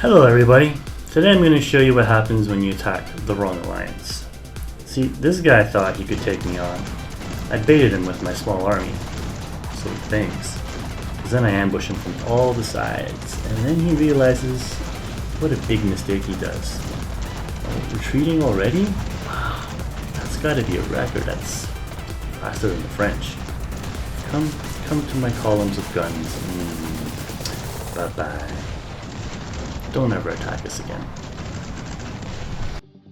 Hello everybody, today I'm going to show you what happens when you attack the wrong alliance. See, this guy thought he could take me on. I baited him with my small army, so he thinks. But then I ambush him from all the sides, and then he realizes what a big mistake he does. Oh, retreating already? Wow, that's gotta be a record. That's faster than the French. Come to my columns of guns. Bye-bye. Don't ever attack us again.